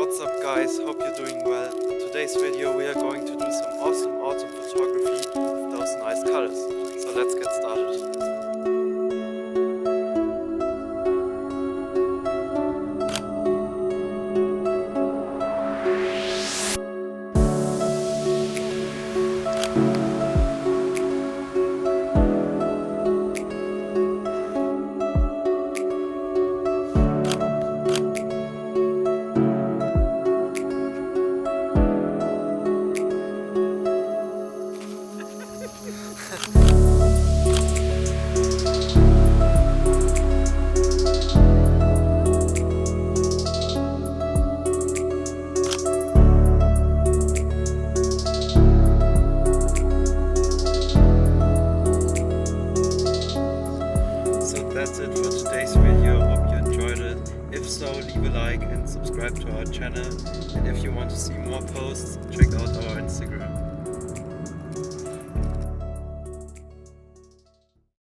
What's up guys, hope you're doing well. In today's video we are going to do some awesome autumn photography with those nice colors. So let's get started. That's it for today's video. Hope you enjoyed it. If so, leave a like and subscribe to our channel. And if you want to see more posts, check out our Instagram.